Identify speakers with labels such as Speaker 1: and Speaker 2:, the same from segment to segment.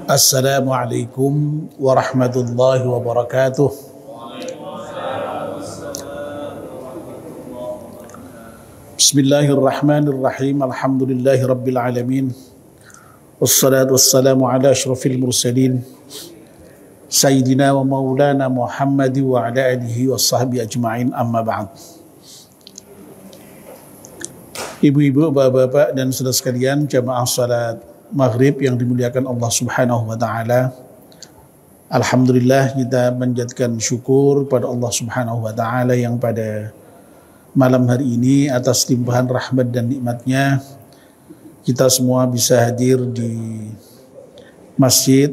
Speaker 1: Assalamualaikum warahmatullahi wabarakatuh. Bismillahirrahmanirrahim. Alhamdulillahi rabbil alamin. Wassalatu wassalamu ala asyrafil mursalin Sayyidina wa maulana Muhammad wa ala alihi wa sahbihi ajma'in, amma ba'd. Ibu-ibu, bapak-bapak dan saudara sekalian, jamaah salat maghrib yang dimuliakan Allah subhanahu wa ta'ala. Alhamdulillah, kita menjadikan syukur pada Allah subhanahu wa ta'ala yang pada malam hari ini atas limpahan rahmat dan nikmatnya kita semua bisa hadir di masjid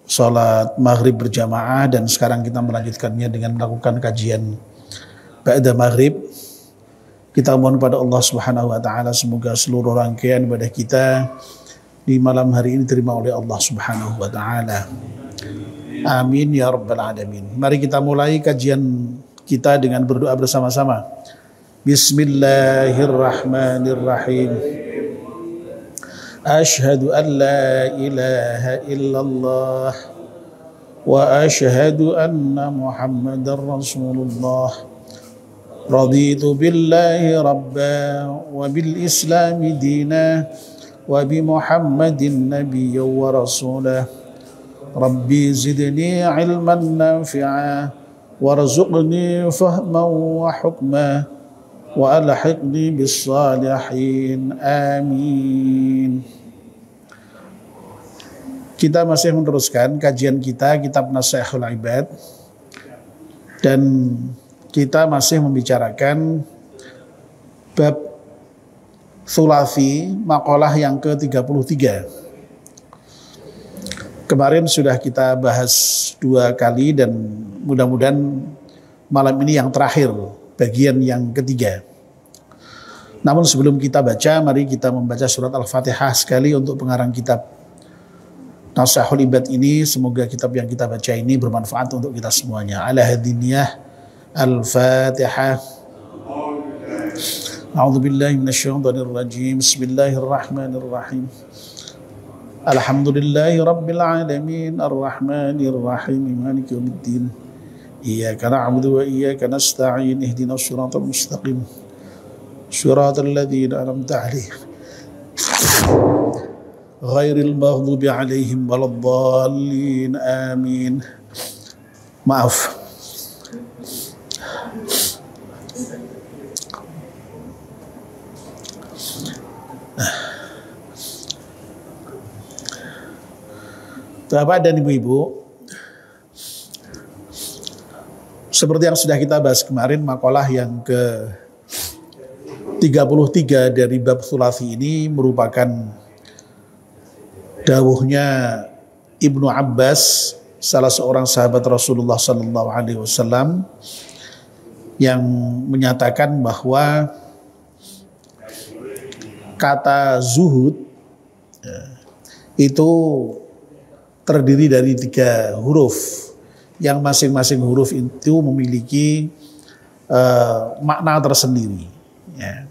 Speaker 1: salat maghrib berjamaah, dan sekarang kita melanjutkannya dengan melakukan kajian ba'da maghrib. Kita mohon pada Allah subhanahu wa ta'ala semoga seluruh rangkaian ibadah kita di malam hari ini terima oleh Allah subhanahu wa ta'ala. Amin ya rabbal alamin. Mari kita mulai kajian kita dengan berdoa bersama-sama. Bismillahirrahmanirrahim. Ashhadu an la ilaha illallah wa ashhadu anna Muhammadar Rasulullah. Raditu billahi rabba wa bil islami dina wa bi Muhammadin nabiyya wa rasulah. Rabbi zidni ilman nafi'a warzuqni fahman wa hukma wa alhiqni bis salihin. Amin. Kita masih meneruskan kajian kita kitab Nasaihul Ibad, dan kita masih membicarakan bab Thulathi, maqalah yang ke-33. Kemarin sudah kita bahas 2 kali dan mudah-mudahan malam ini yang terakhir, bagian yang ketiga. Namun sebelum kita baca, mari kita membaca surat Al-Fatihah sekali untuk pengarang kitab Nasaihul Ibad ini. Semoga kitab yang kita baca ini bermanfaat untuk kita semuanya. Ala hadiniyah Al-Fatihah. A'udzu billahi minasyaitonir rajim. Bismillahirrahmanirrahim. Alhamdulillahi rabbil alamin arrahmanir rahim maliki yaumiddin. Iyyaka na'budu wa iyyaka nasta'in. Ihdinas shiratal mustaqim. Shiratal ladzina an'amta 'alaihim ghairil maghdubi 'alaihim waladdallin. Amin. Maaf. Bapak dan ibu-ibu, seperti yang sudah kita bahas kemarin, makalah yang ke-33 dari bab Thulathi ini merupakan dawuhnya Ibnu Abbas, salah seorang sahabat Rasulullah SAW, yang menyatakan bahwa kata zuhud itu terdiri dari 3 huruf, yang masing-masing huruf itu memiliki makna tersendiri. Ya.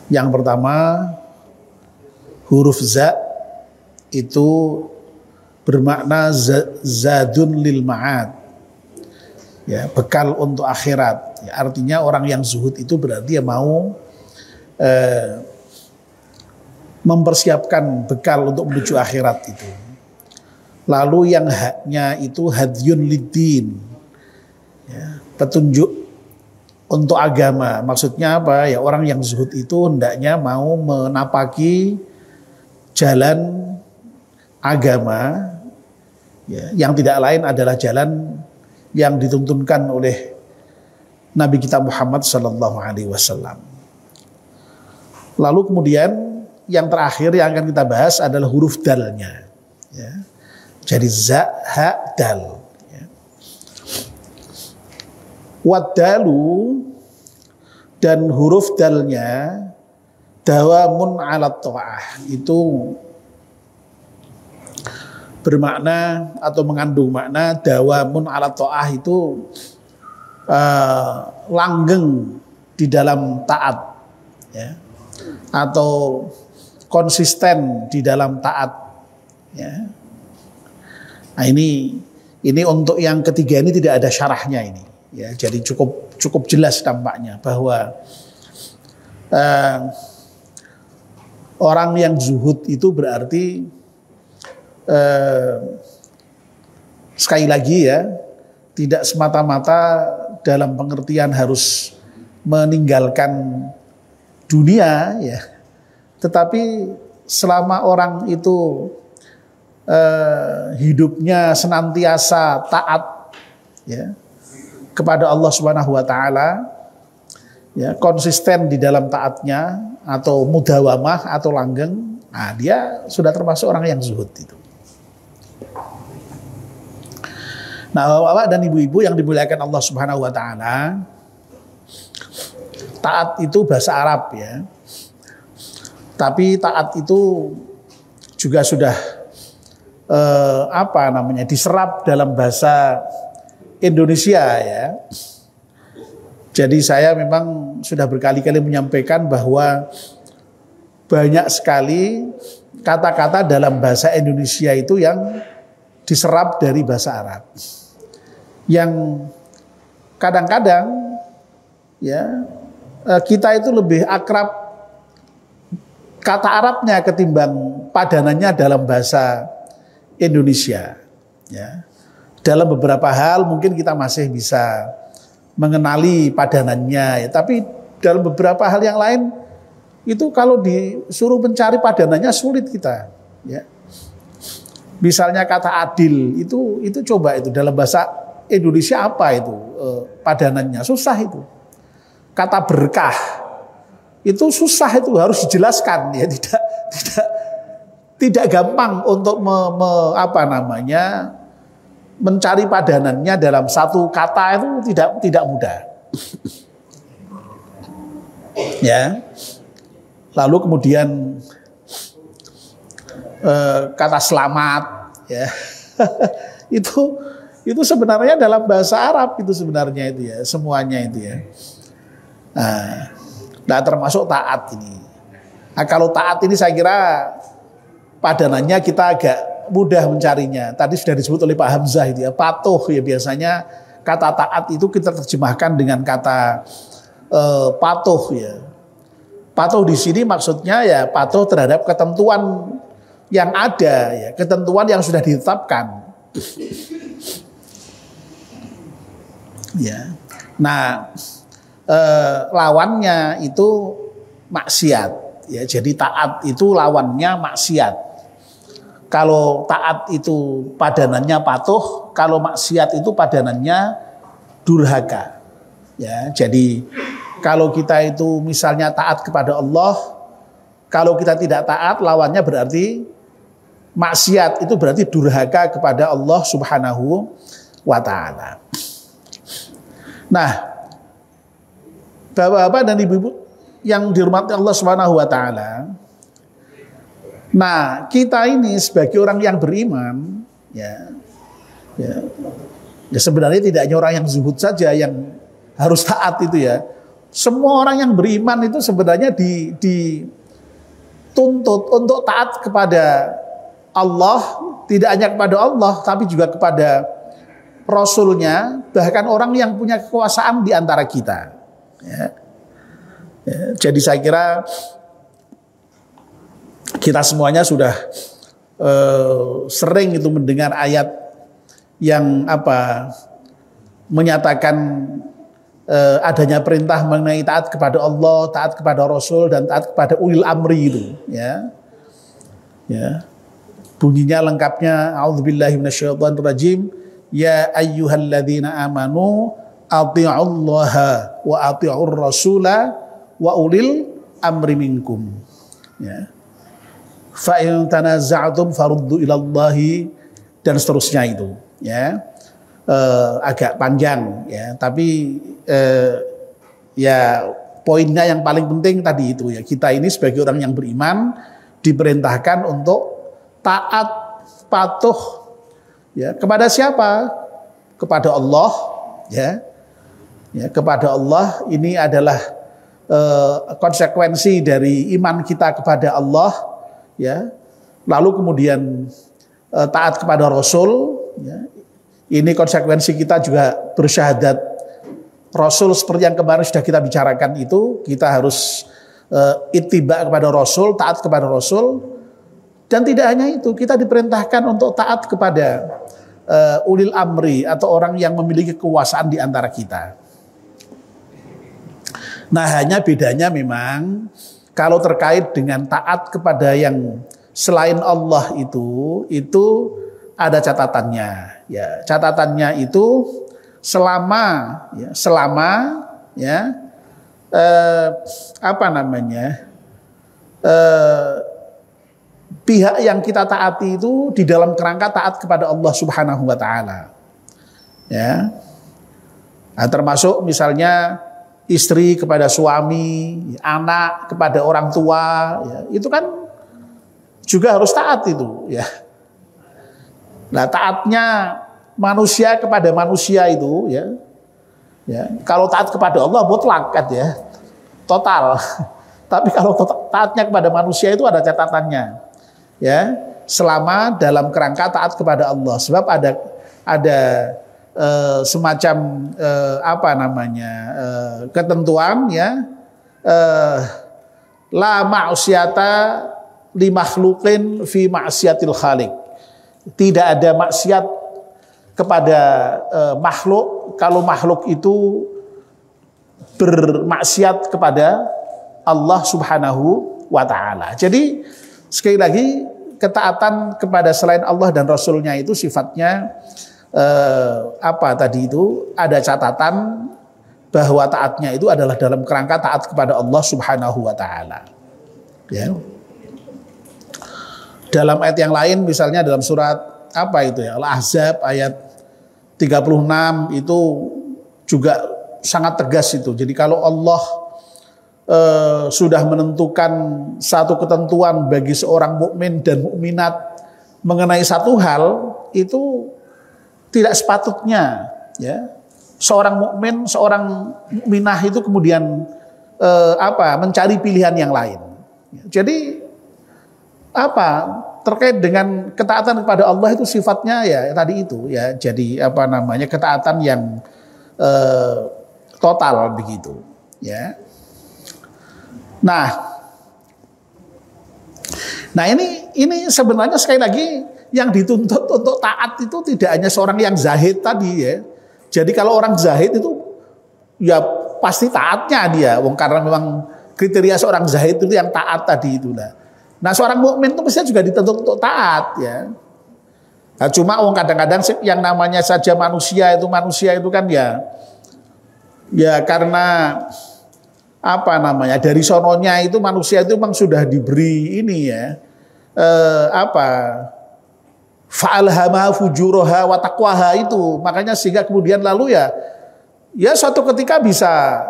Speaker 1: Yang pertama, huruf za itu bermakna zadun lil ma'ad, ya, bekal untuk akhirat. Ya, artinya orang yang zuhud itu berarti dia mau mempersiapkan bekal untuk menuju akhirat itu. Lalu yang haknya itu hadyun liddin, ya, petunjuk untuk agama. Maksudnya apa? Ya, orang yang zuhud itu hendaknya mau menapaki jalan agama, ya, yang tidak lain adalah jalan yang dituntunkan oleh Nabi kita Muhammad SAW. Lalu kemudian yang terakhir yang akan kita bahas adalah huruf dalnya, ya. Jadi za, ha, dal, ya. Wadalu, dan huruf dalnya dawamun ala ta'ah, itu bermakna atau mengandung makna dawamun ala ta'ah itu langgeng di dalam taat, ya. Atau konsisten di dalam taat. Ya. Nah ini untuk yang ketiga ini tidak ada syarahnya ini. Ya, jadi cukup jelas dampaknya bahwa orang yang zuhud itu berarti sekali lagi ya, tidak semata-mata dalam pengertian harus meninggalkan dunia ya, tetapi selama orang itu hidupnya senantiasa taat ya kepada Allah Subhanahu wa taala, ya, konsisten di dalam taatnya atau mudawamah atau langgeng, nah dia sudah termasuk orang yang zuhud itu. Nah, Bapak dan Ibu-ibu yang dimuliakan Allah Subhanahu wa taala, taat itu bahasa Arab ya. Tapi taat itu juga sudah diserap dalam bahasa Indonesia ya. Jadi saya memang sudah berkali-kali menyampaikan bahwa banyak sekali kata-kata dalam bahasa Indonesia itu yang diserap dari bahasa Arab. Yang kadang-kadang ya kita itu lebih akrab kata Arabnya ketimbang padanannya dalam bahasa Indonesia ya. Dalam beberapa hal mungkin kita masih bisa mengenali padanannya ya, tapi dalam beberapa hal yang lain itu kalau disuruh mencari padanannya sulit kita ya. Misalnya kata adil itu coba itu dalam bahasa Indonesia apa itu padanannya, susah itu. Kata berkah itu susah, itu harus dijelaskan ya, tidak gampang untuk mencari padanannya dalam satu kata itu tidak mudah. Ya. Lalu kemudian kata selamat ya. itu sebenarnya dalam bahasa Arab itu sebenarnya itu ya, semuanya itu ya. Nah, termasuk taat ini. Nah, kalau taat ini saya kira padanannya kita agak mudah mencarinya. Tadi sudah disebut oleh Pak Hamzah itu ya, patuh ya, biasanya kata taat itu kita terjemahkan dengan kata patuh ya. Patuh di sini maksudnya ya patuh terhadap ketentuan yang ada ya, ketentuan yang sudah ditetapkan. Ya. Nah, lawannya itu maksiat ya. Jadi taat itu lawannya maksiat. Kalau taat itu padanannya patuh, kalau maksiat itu padanannya durhaka. Ya, jadi kalau kita itu misalnya taat kepada Allah, kalau kita tidak taat lawannya berarti maksiat, itu berarti durhaka kepada Allah Subhanahu wa taala. Nah, Bapak-bapak dan Ibu-ibu yang dirahmati Allah Subhanahu wa taala. Nah, kita ini sebagai orang yang beriman ya sebenarnya tidak hanya orang yang zuhud saja yang harus taat itu ya. Semua orang yang beriman itu sebenarnya dituntut untuk taat kepada Allah, tidak hanya kepada Allah tapi juga kepada Rasulnya, bahkan orang yang punya kekuasaan di antara kita. Ya. Jadi saya kira kita semuanya sudah sering itu mendengar ayat yang menyatakan adanya perintah mengenai taat kepada Allah, taat kepada Rasul, dan taat kepada ulil amri itu. Ya. Bunyinya lengkapnya, a'udzubillahi minasyaitonirrajim. Ya ayyuhalladzina amanu athi'ullaha wa athi'ur rasula wa ulil amri minkum. Ya. Fa in tanaza'tum faruddu ilallahi, dan seterusnya itu ya. Agak panjang ya, tapi ya poinnya yang paling penting tadi itu ya, kita ini sebagai orang yang beriman diperintahkan untuk taat patuh ya kepada siapa? Kepada Allah ya. Ya, kepada Allah. Ini adalah konsekuensi dari iman kita kepada Allah. ya. Lalu kemudian taat kepada Rasul, ya. Ini konsekuensi kita juga bersyahadat Rasul seperti yang kemarin sudah kita bicarakan itu, kita harus ittiba kepada Rasul, taat kepada Rasul. Dan tidak hanya itu, kita diperintahkan untuk taat kepada ulil amri atau orang yang memiliki kekuasaan di antara kita. Nah, hanya bedanya memang kalau terkait dengan taat kepada yang selain Allah itu ada catatannya. Ya, catatannya itu selama pihak yang kita taati itu di dalam kerangka taat kepada Allah Subhanahu wa taala. Ya. Nah, termasuk misalnya istri kepada suami, anak kepada orang tua, ya, itu kan juga harus taat itu, ya. Nah, taatnya manusia kepada manusia itu, ya, kalau taat kepada Allah mutlak kan, ya, total. Tapi kalau taatnya kepada manusia itu ada catatannya, ya, selama dalam kerangka taat kepada Allah. Sebab ada semacam ketentuan, ya, la ma'siyata li makhluqin fi ma'siyatil khaliq. Tidak ada maksiat kepada makhluk kalau makhluk itu bermaksiat kepada Allah Subhanahu wa taala. Jadi sekali lagi ketaatan kepada selain Allah dan Rasulnya itu sifatnya ada catatan bahwa taatnya itu adalah dalam kerangka taat kepada Allah Subhanahu wa taala. Ya. Dalam ayat yang lain misalnya dalam surat Al-Ahzab ayat 36 itu juga sangat tegas itu. Jadi kalau Allah sudah menentukan satu ketentuan bagi seorang mukmin dan mukminat mengenai satu hal, itu tidak sepatutnya, ya, seorang mukmin, seorang mukminah itu kemudian mencari pilihan yang lain. Jadi terkait dengan ketaatan kepada Allah itu sifatnya ya tadi itu, ya, jadi ketaatan yang total begitu, ya. Nah ini sebenarnya sekali lagi yang dituntut untuk taat itu tidak hanya seorang yang zahid tadi, ya. Jadi kalau orang zahid itu ya pasti taatnya dia, karena memang kriteria seorang zahid itu yang taat tadi itu. Nah, seorang mukmin itu mestinya juga dituntut untuk taat, ya. Nah, cuma kadang-kadang yang namanya saja manusia itu kan ya karena dari sononya itu manusia itu memang sudah diberi ini, ya, fa'alhamaha fujuraha wa taqwaha itu. Makanya sehingga kemudian lalu ya suatu ketika bisa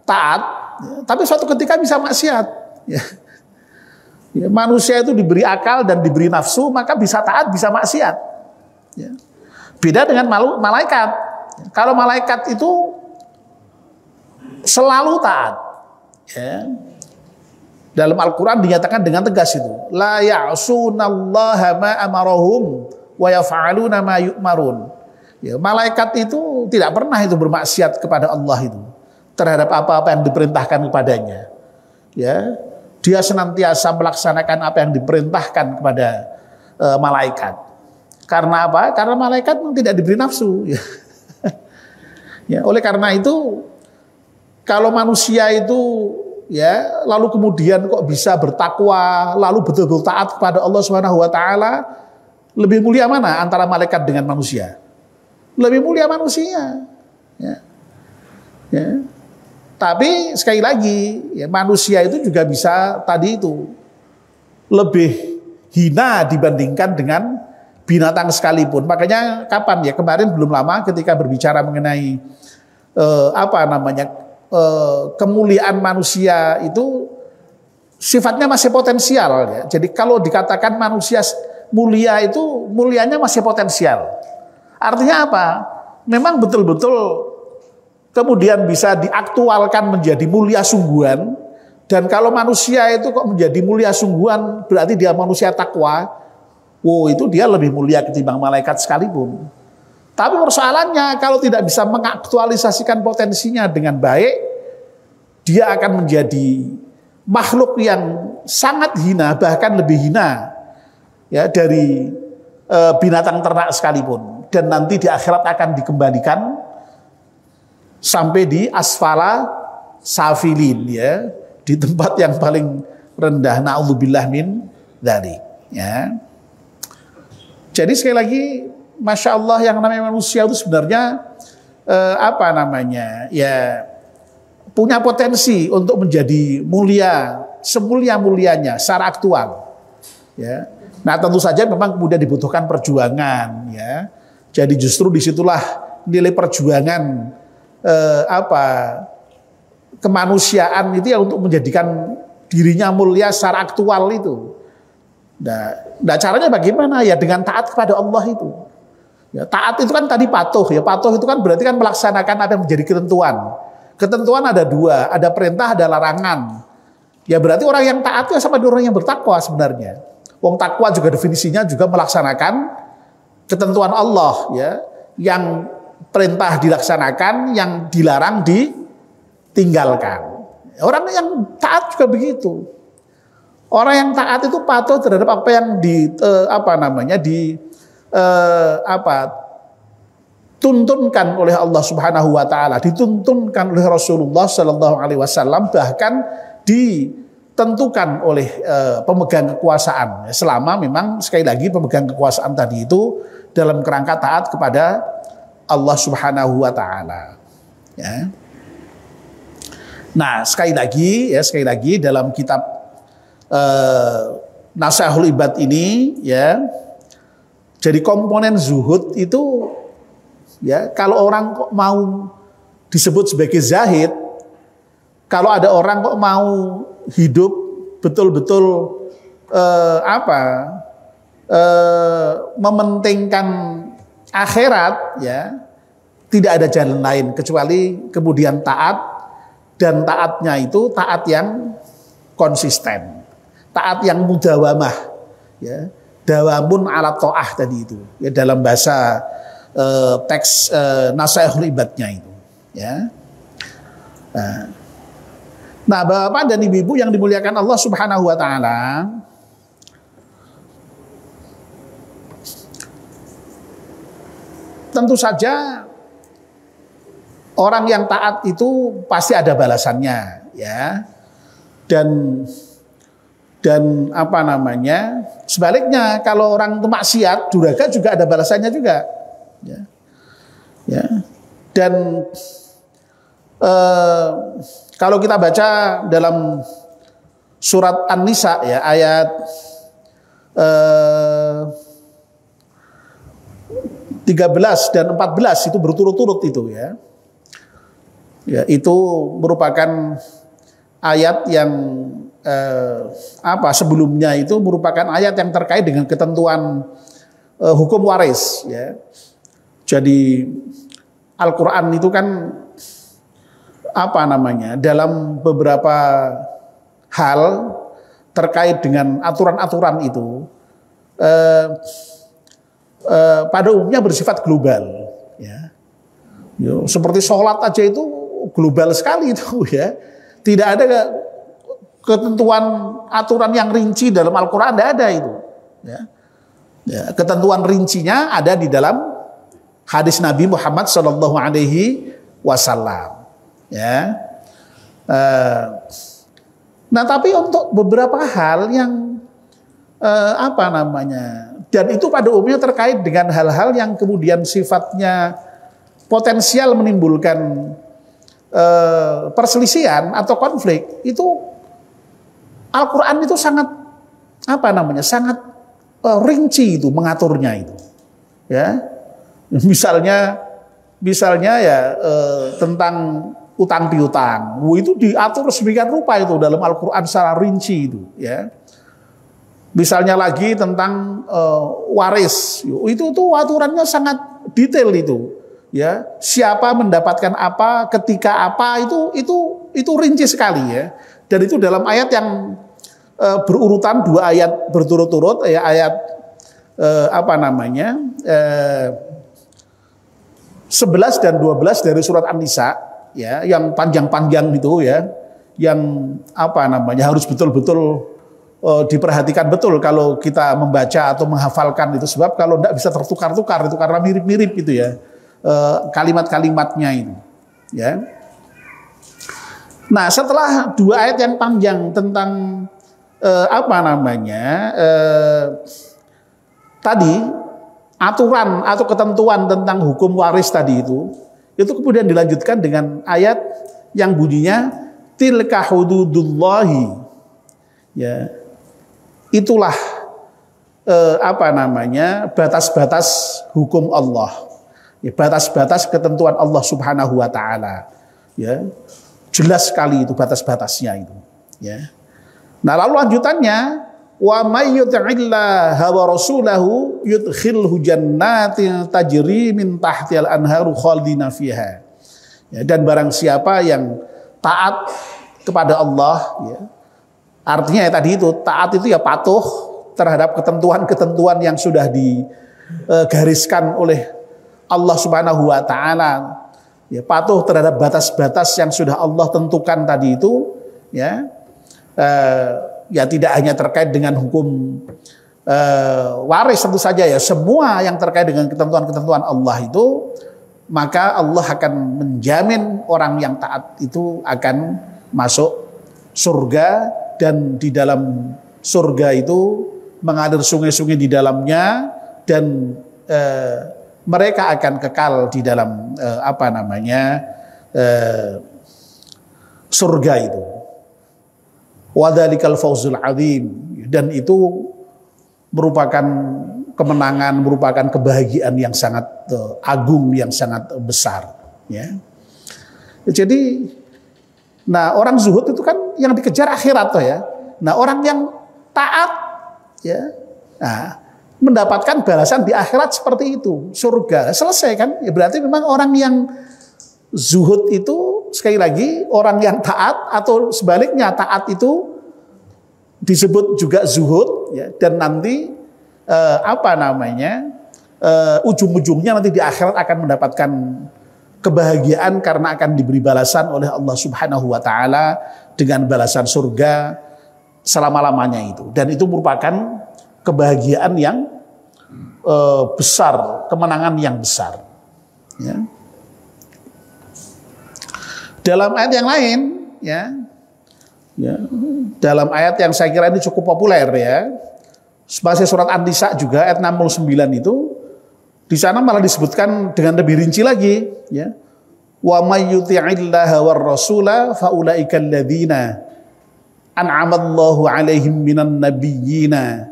Speaker 1: taat, ya, tapi suatu ketika bisa maksiat, ya. Ya, manusia itu diberi akal dan diberi nafsu, maka bisa taat, bisa maksiat. Ya. Beda dengan malaikat. Kalau malaikat itu selalu taat. Ya. Dalam Al-Quran dinyatakan dengan tegas itu. La ya'sunallaha ma amarahum wa yaf'aluna ma yu'marun. Ya, malaikat itu tidak pernah itu bermaksiat kepada Allah itu terhadap apa-apa yang diperintahkan kepadanya. Ya. Dia senantiasa melaksanakan apa yang diperintahkan kepada malaikat. Karena apa? Karena malaikat tidak diberi nafsu. Ya. Ya, oleh karena itu, kalau manusia itu ya lalu kemudian kok bisa bertakwa, lalu betul-betul taat kepada Allah Subhanahu wa taala, lebih mulia mana antara malaikat dengan manusia? Lebih mulia manusia. Ya. Ya. Tapi sekali lagi, ya, manusia itu juga bisa tadi itu lebih hina dibandingkan dengan binatang sekalipun. Makanya kapan ya, kemarin belum lama ketika berbicara mengenai kemuliaan manusia itu sifatnya masih potensial, ya. Jadi kalau dikatakan manusia mulia itu mulianya masih potensial. Artinya apa? Memang betul-betul kemudian bisa diaktualkan menjadi mulia sungguhan Dan kalau manusia itu kok menjadi mulia sungguhan, berarti dia manusia takwa. Wow, itu dia lebih mulia ketimbang malaikat sekalipun. Tapi persoalannya kalau tidak bisa mengaktualisasikan potensinya dengan baik, dia akan menjadi makhluk yang sangat hina, bahkan lebih hina ya dari binatang ternak sekalipun. Dan nanti di akhirat akan dikembalikan sampai di asfala safilin, ya, di tempat yang paling rendah. Na'udzubillah min dzalik, ya. Jadi sekali lagi, Masya Allah, yang namanya manusia itu sebenarnya ya punya potensi untuk menjadi mulia, semulia-mulianya secara aktual, ya. Nah, tentu saja memang kemudian dibutuhkan perjuangan, ya. Jadi justru disitulah nilai perjuangan kemanusiaan itu ya, untuk menjadikan dirinya mulia secara aktual itu. Nah, caranya bagaimana? Ya dengan taat kepada Allah itu. Ya, taat itu kan tadi patuh, ya. Patuh itu kan berarti kan melaksanakan apa yang menjadi ketentuan. Ketentuan ada dua, ada perintah, ada larangan. Ya berarti orang yang taat itu sama dengan orang yang bertakwa sebenarnya. Wong takwa juga definisinya juga melaksanakan ketentuan Allah, ya. Yang perintah dilaksanakan, yang dilarang ditinggalkan. Orang yang taat juga begitu. Orang yang taat itu patuh terhadap apa yang tuntunkan oleh Allah Subhanahu wa taala, dituntunkan oleh Rasulullah sallallahu alaihi wasallam, bahkan ditentukan oleh pemegang kekuasaan. Selama memang sekali lagi pemegang kekuasaan tadi itu dalam kerangka taat kepada Allah Subhanahu wa taala, ya. Nah, sekali lagi dalam kitab Nasihatul Ibad ini, ya, jadi komponen zuhud itu, ya, kalau orang kok mau disebut sebagai zahid, kalau ada orang kok mau hidup betul-betul mementingkan akhirat, ya, tidak ada jalan lain kecuali kemudian taat. Dan taatnya itu taat yang konsisten, taat yang mudawamah, ya, dawamun ala ta'ah tadi itu, ya, dalam bahasa teks Nasihatul Ibadnya itu, ya. Nah, Bapak dan Ibu-ibu yang dimuliakan Allah Subhanahu wa taala, tentu saja orang yang taat itu pasti ada balasannya, ya. Dan sebaliknya kalau orang itu maksiat, durhaka, juga ada balasannya juga, ya. Ya. Dan kalau kita baca dalam surat An-Nisa, ya, ayat 13 dan 14 itu berturut-turut itu, ya. Ya, itu merupakan ayat yang sebelumnya itu merupakan ayat yang terkait dengan ketentuan hukum waris, ya. Jadi Al-Qur'an itu kan dalam beberapa hal terkait dengan aturan-aturan itu pada umumnya bersifat global, ya. Seperti sholat aja itu global sekali itu, ya. Tidak ada ketentuan aturan yang rinci dalam Al-Quran, tidak ada itu, ya. Ya, ketentuan rincinya ada di dalam hadis Nabi Muhammad Sallallahu Alaihi Wasallam, ya. Nah, tapi untuk beberapa hal yang dan itu pada umumnya terkait dengan hal-hal yang kemudian sifatnya potensial menimbulkan perselisihan atau konflik, itu Al-Quran itu sangat sangat rinci itu mengaturnya itu, ya. Misalnya ya tentang utang piutang, itu diatur sedemikian rupa itu dalam Al-Quran secara rinci itu, ya. Misalnya lagi tentang waris, itu tuh aturannya sangat detail itu. ya, siapa mendapatkan apa, ketika apa, itu rinci sekali ya. Dan itu dalam ayat yang berurutan, 2 ayat berturut-turut, ya, ayat 11 dan 12 dari surat An-Nisa, ya, yang panjang-panjang gitu ya, yang harus betul-betul diperhatikan betul kalau kita membaca atau menghafalkan itu, sebab kalau tidak bisa tertukar-tukar itu karena mirip-mirip gitu ya, kalimat-kalimatnya itu, ya. Nah, setelah 2 ayat yang panjang tentang tadi aturan atau ketentuan tentang hukum waris tadi itu kemudian dilanjutkan dengan ayat yang bunyinya tilka hududullahi, ya, itulah batas-batas hukum Allah, ya, batas-batas ketentuan Allah Subhanahu wa taala, ya, jelas sekali itu batas-batasnya itu, ya. Nah, lalu lanjutannya, wa may yuti'illaha wa rasulahu yudkhilhu jannatin tajri min tahtihal anharu khalidina fiha. Ya, dan barang siapa yang taat kepada Allah, ya, artinya ya tadi itu, taat itu ya patuh terhadap ketentuan-ketentuan yang sudah digariskan oleh Allah Subhanahu wa taala, ya, patuh terhadap batas-batas yang sudah Allah tentukan tadi itu, ya. Ya, tidak hanya terkait dengan hukum waris tentu saja ya, semua yang terkait dengan ketentuan-ketentuan Allah itu, maka Allah akan menjamin orang yang taat itu akan masuk surga, dan di dalam surga itu mengalir sungai-sungai di dalamnya, dan mereka akan kekal di dalam surga itu. Wadzalikal fawzul azim, dan itu merupakan kemenangan, merupakan kebahagiaan yang sangat agung, yang sangat besar, ya. Jadi, nah, orang zuhud itu kan yang dikejar akhirat toh ya. Nah, orang yang taat, ya, nah, mendapatkan balasan di akhirat seperti itu, surga, selesai kan? Ya, berarti memang orang yang zuhud itu, sekali lagi, orang yang taat, atau sebaliknya taat itu disebut juga zuhud, ya, dan nanti ujung-ujungnya nanti di akhirat akan mendapatkan kebahagiaan karena akan diberi balasan oleh Allah Subhanahu wa taala dengan balasan surga selama-lamanya itu. Dan itu merupakan kebahagiaan yang besar, kemenangan yang besar, ya. Dalam ayat yang lain, ya, dalam ayat yang saya kira ini cukup populer, ya, sebagai surat An-Nisa juga ayat 69 itu, di sana malah disebutkan dengan lebih rinci lagi, ya. Wa may yuti'illaha war rasula faulaika alladzina an'amallahu 'alaihim minan nabiyyina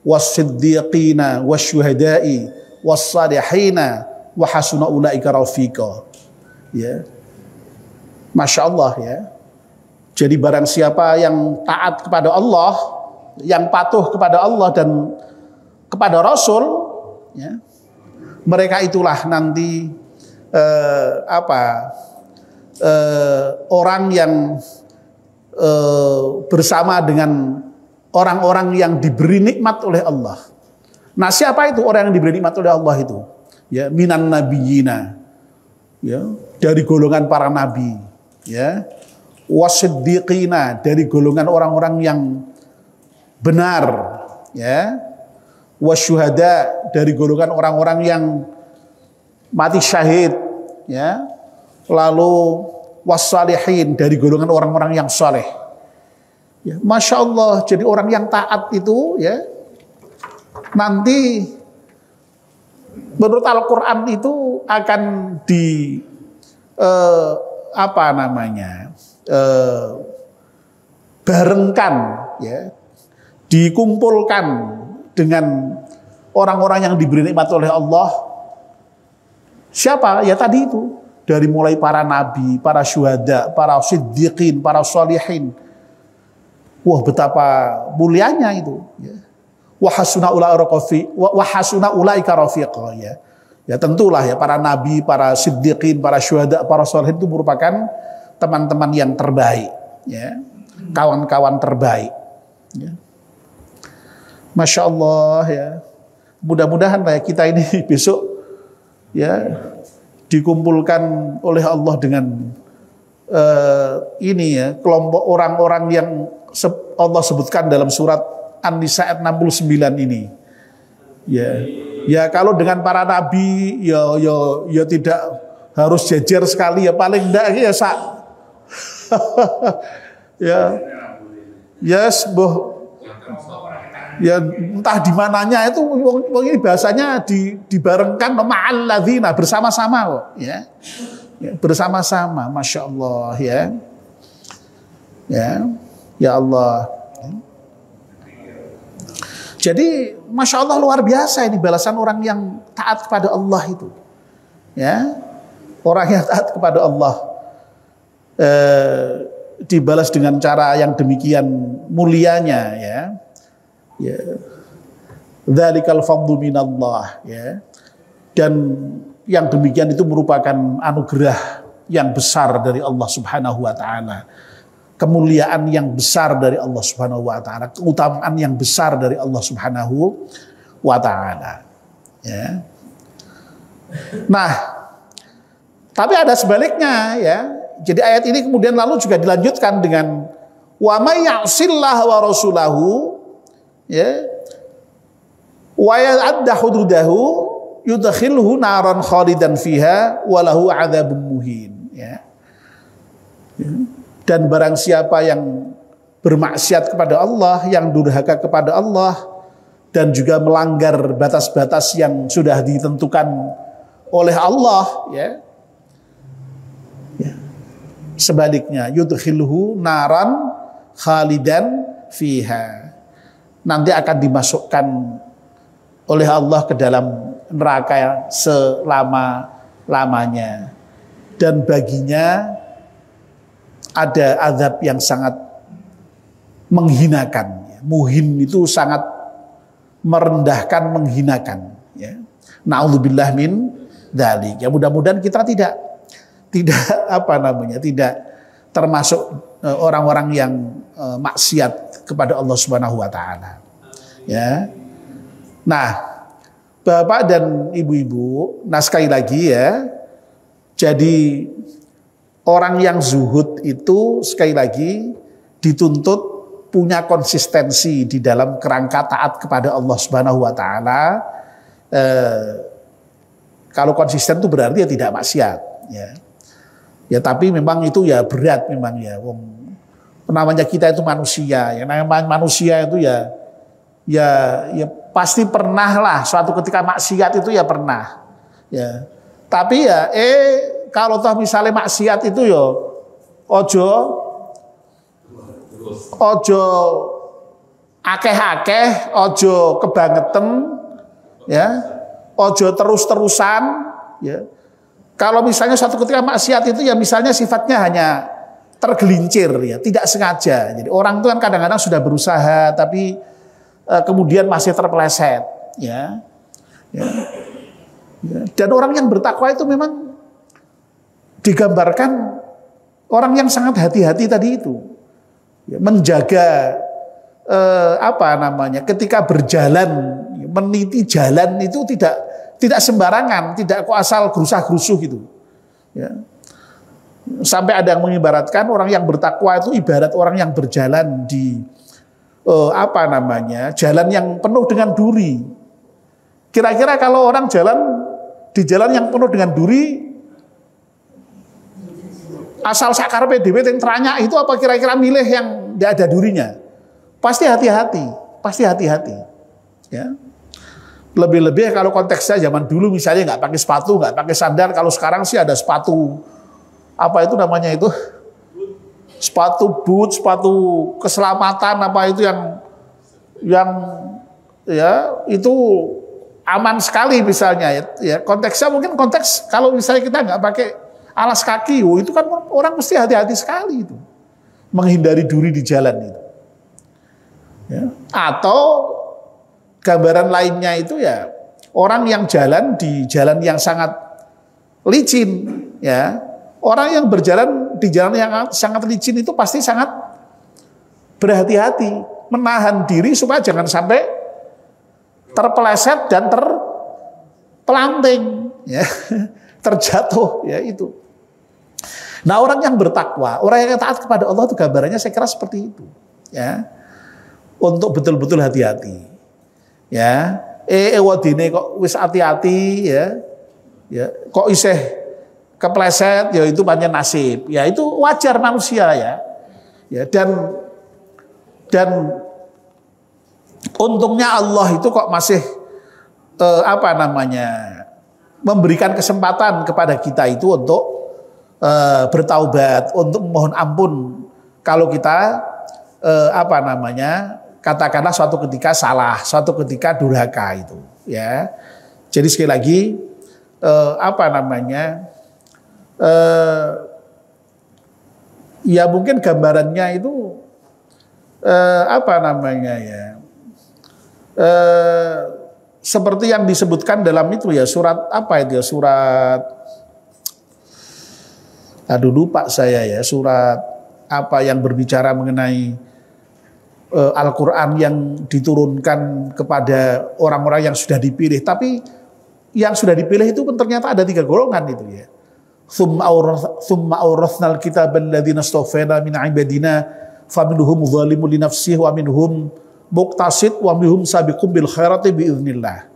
Speaker 1: was-siddiqina wasyuhada'i was-salihina wa hasuna ulaika rafiqa. Ya. Masya Allah, ya. Jadi barang siapa yang taat kepada Allah, yang patuh kepada Allah dan kepada Rasul, ya, mereka itulah nanti orang yang bersama dengan orang-orang yang diberi nikmat oleh Allah. Nah, siapa itu orang yang diberi nikmat oleh Allah itu? Ya, minan nabiyina, ya, dari golongan para nabi, ya, wasiddiqina, dari golongan orang-orang yang benar, ya, wasyuhada, dari golongan orang-orang yang mati syahid, ya, lalu wassalihin, dari golongan orang-orang yang saleh. Ya, Masya Allah, jadi orang yang taat itu, ya, nanti menurut Al-Quran itu akan barengkan, ya, dikumpulkan dengan orang-orang yang diberi nikmat oleh Allah. Siapa? Ya tadi itu, dari mulai para nabi, para syuhada, para siddiqin, para sholihin. Wah, betapa mulianya itu, ya. Wa hasuna ulaika rafiqa, ya. Ya tentulah ya para nabi, para siddiqin, para syuhada, para sholihin itu merupakan teman-teman yang terbaik, ya, kawan-kawan terbaik. Ya. Masya Allah ya. Mudah-mudahan lah kita ini besok ya dikumpulkan oleh Allah dengan ini ya kelompok orang-orang yang Allah sebutkan dalam surat An-Nisa ayat 69 ini. Ya, ya kalau dengan para nabi ya tidak harus jejer sekali ya paling enggak ya ya yes boh ya entah di mananya itu ini bahasanya dibarengkan ma'al ladzina bersama-sama kok ya. Ya bersama-sama Masya Allah ya Allah. Jadi Masya Allah luar biasa ini balasan orang yang taat kepada Allah itu. Ya, orang yang taat kepada Allah dibalas dengan cara yang demikian mulianya ya. Ya. Dzalikal fadlu minallah ya. Dan yang demikian itu merupakan anugerah yang besar dari Allah Subhanahu wa taala. Kemuliaan yang besar dari Allah Subhanahu wa taala, keutamaan yang besar dari Allah Subhanahu wa taala. Ya. Nah, tapi ada sebaliknya ya. Jadi ayat ini kemudian lalu juga dilanjutkan dengan wa may ya'sillaha wa rasulahu ya wa ya'adda hududahu yudkhilhu naran khalidan fiha wa lahu 'adzabun muhin ya. Dan barang siapa yang bermaksiat kepada Allah, yang durhaka kepada Allah, dan juga melanggar batas-batas yang sudah ditentukan oleh Allah, ya, sebaliknya, yudkhilhu naran khalidan fiha. Nanti akan dimasukkan oleh Allah ke dalam neraka selama-lamanya. Dan baginya ada azab yang sangat menghinakan. Muhin itu sangat merendahkan, menghinakan. Ya. Na'udzubillah min dzalik. Ya mudah-mudahan kita tidak tidak termasuk orang-orang yang maksiat kepada Allah Subhanahu wa taala. Ya. Nah, Bapak dan Ibu-ibu, nah sekali lagi ya. Jadi orang yang zuhud itu sekali lagi dituntut punya konsistensi di dalam kerangka taat kepada Allah Subhanahu wa taala. Kalau konsisten itu berarti ya tidak maksiat, ya. Ya tapi memang itu ya berat memang ya. Namanya kita itu manusia, ya namanya manusia itu ya pasti pernah lah suatu ketika maksiat itu ya pernah. Ya. Tapi ya kalau toh misalnya maksiat itu ya ojo akeh-akeh, ojo kebangetan, ya, ojo terus-terusan, ya. Kalau misalnya suatu ketika maksiat itu ya misalnya sifatnya hanya tergelincir, ya, tidak sengaja. Jadi orang itu kan kadang-kadang sudah berusaha tapi kemudian masih terpeleset, ya. Ya. Dan orang yang bertakwa itu memang digambarkan orang yang sangat hati-hati tadi itu, ya, menjaga ketika berjalan, meniti jalan itu tidak sembarangan, tidak kok asal gerusah-gerusuh gitu. Ya. Sampai ada yang mengibaratkan orang yang bertakwa itu ibarat orang yang berjalan di jalan yang penuh dengan duri. Kira-kira kalau orang jalan di jalan yang penuh dengan duri, asal sakar PDW yang teranyak itu apa kira-kira milih yang tidak ada durinya? Pasti hati-hati, ya. Lebih-lebih kalau konteksnya zaman dulu misalnya nggak pakai sepatu, nggak pakai sandal. Kalau sekarang sih ada sepatu, apa itu namanya itu? Sepatu boot, sepatu keselamatan apa itu yang ya itu aman sekali misalnya. Ya konteksnya mungkin konteks kalau misalnya kita nggak pakai alas kaki, itu kan orang mesti hati-hati sekali itu, menghindari duri di jalan itu. Ya. Atau gambaran lainnya itu ya Orang yang jalan di jalan yang sangat licin, ya. Orang yang berjalan di jalan yang sangat licin itu pasti sangat berhati-hati, menahan diri supaya jangan sampai terpeleset dan terpelanting, ya. Terjatuh, ya itu. Nah, orang yang bertakwa, orang yang taat kepada Allah itu gambarannya saya kira seperti itu, ya. Untuk betul-betul hati-hati, ya. Wadine kok wis hati-hati, ya. Ya, kok isih kepleset, ya itu banyak nasib. Ya itu wajar manusia, ya. Ya, dan untungnya Allah itu kok masih memberikan kesempatan kepada kita itu untuk bertaubat, untuk memohon ampun kalau kita katakanlah suatu ketika salah, suatu ketika durhaka itu, ya. Jadi sekali lagi ya mungkin gambarannya itu seperti yang disebutkan dalam itu, ya, surat apa itu, ya, surat, aduh lupa saya, ya, surat apa yang berbicara mengenai Al-Quran yang diturunkan kepada orang-orang yang sudah dipilih. Tapi yang sudah dipilih itu pun ternyata ada 3 golongan itu, ya. Tsumma awrathnal kitaba alladzina istafaina min ibadina faminhum dzalimun li nafsihi wa minhum muqtasid wa minhum sabiqum bil khairati biiznillah.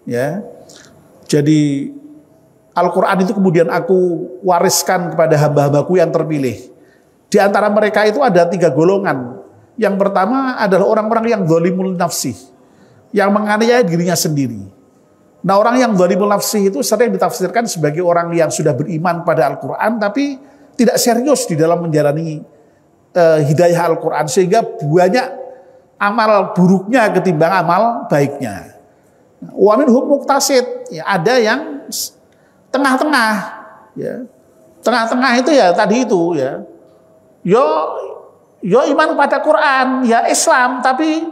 Speaker 1: Ya. Jadi Al-Quran itu kemudian aku wariskan kepada hamba-hambaku yang terpilih. Di antara mereka itu ada 3 golongan. Yang pertama adalah orang-orang yang zalimul nafsi, yang menganiaya dirinya sendiri. Nah, orang yang zalimul nafsi itu sering ditafsirkan sebagai orang yang sudah beriman pada Al-Quran tapi tidak serius di dalam menjalani hidayah Al-Quran, sehingga banyak amal buruknya ketimbang amal baiknya. Wa minhum muqtasid, ya, ada yang tengah-tengah, ya. Tengah-tengah itu ya tadi itu, ya. Yo iman pada Quran, ya Islam, tapi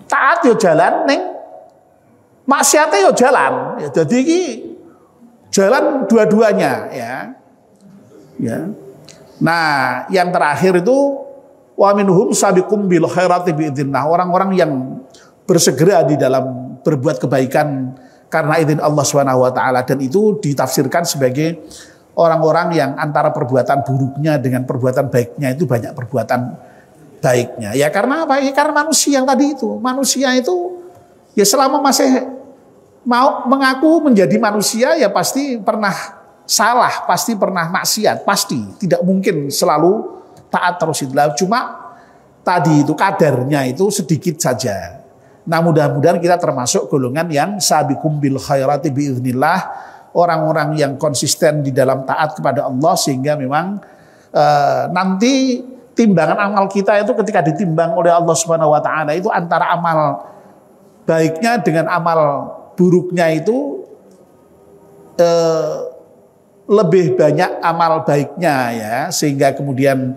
Speaker 1: taat yo jalan ning maksiatnya yo jalan. Ya, jadi ini jalan dua-duanya, ya. Ya. Nah, yang terakhir itu wa minhum sabiqum bil khairati biidznillah, orang-orang yang bersegera di dalam berbuat kebaikan karena izin Allah Subhanahu wa taala, dan itu ditafsirkan sebagai orang-orang yang antara perbuatan buruknya dengan perbuatan baiknya itu banyak perbuatan baiknya. Ya karena apa? Ya karena manusia yang tadi itu. Manusia itu ya selama masih mau mengaku menjadi manusia ya pasti pernah salah, pasti pernah maksiat, pasti. Tidak mungkin selalu taat terus itulah. Cuma tadi itu kadarnya itu sedikit saja. Nah, mudah-mudahan kita termasuk golongan yang sabiqum bil khairati biiznillah, orang-orang yang konsisten di dalam taat kepada Allah, sehingga memang nanti timbangan amal kita itu ketika ditimbang oleh Allah Subhanahu wa taala itu antara amal baiknya dengan amal buruknya itu lebih banyak amal baiknya, ya, sehingga kemudian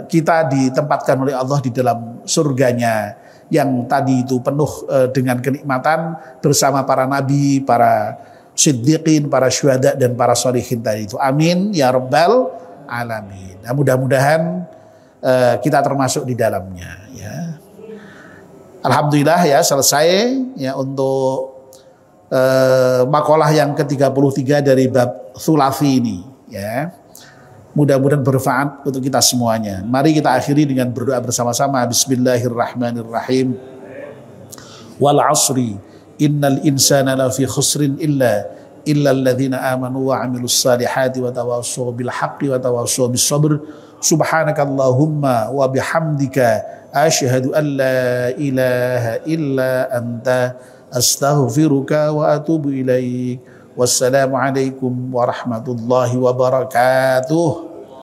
Speaker 1: kita ditempatkan oleh Allah di dalam surganya yang tadi itu penuh dengan kenikmatan bersama para nabi, para siddiqin, para syuhada dan para sholihin tadi itu. Amin ya rabbal alamin. Nah, mudah-mudahan kita termasuk di dalamnya, ya. Alhamdulillah, ya, selesai, ya, untuk makalah yang ke-33 dari bab Thulathi ini, ya. Mudah-mudahan bermanfaat untuk kita semuanya. Mari kita akhiri dengan berdoa bersama-sama. Bismillahirrahmanirrahim. Wal 'ashri innal insana lafi khusrin illa alladhina amanu wa 'amilus salihati wa tawassaw bil haqqi wa tawassaw bis sabr. Subhanakallahumma wa bihamdika asyhadu an la ilaha illa anta astaghfiruka wa atubu ilaik. Wassalamu alaikum warahmatullahi wabarakatuh.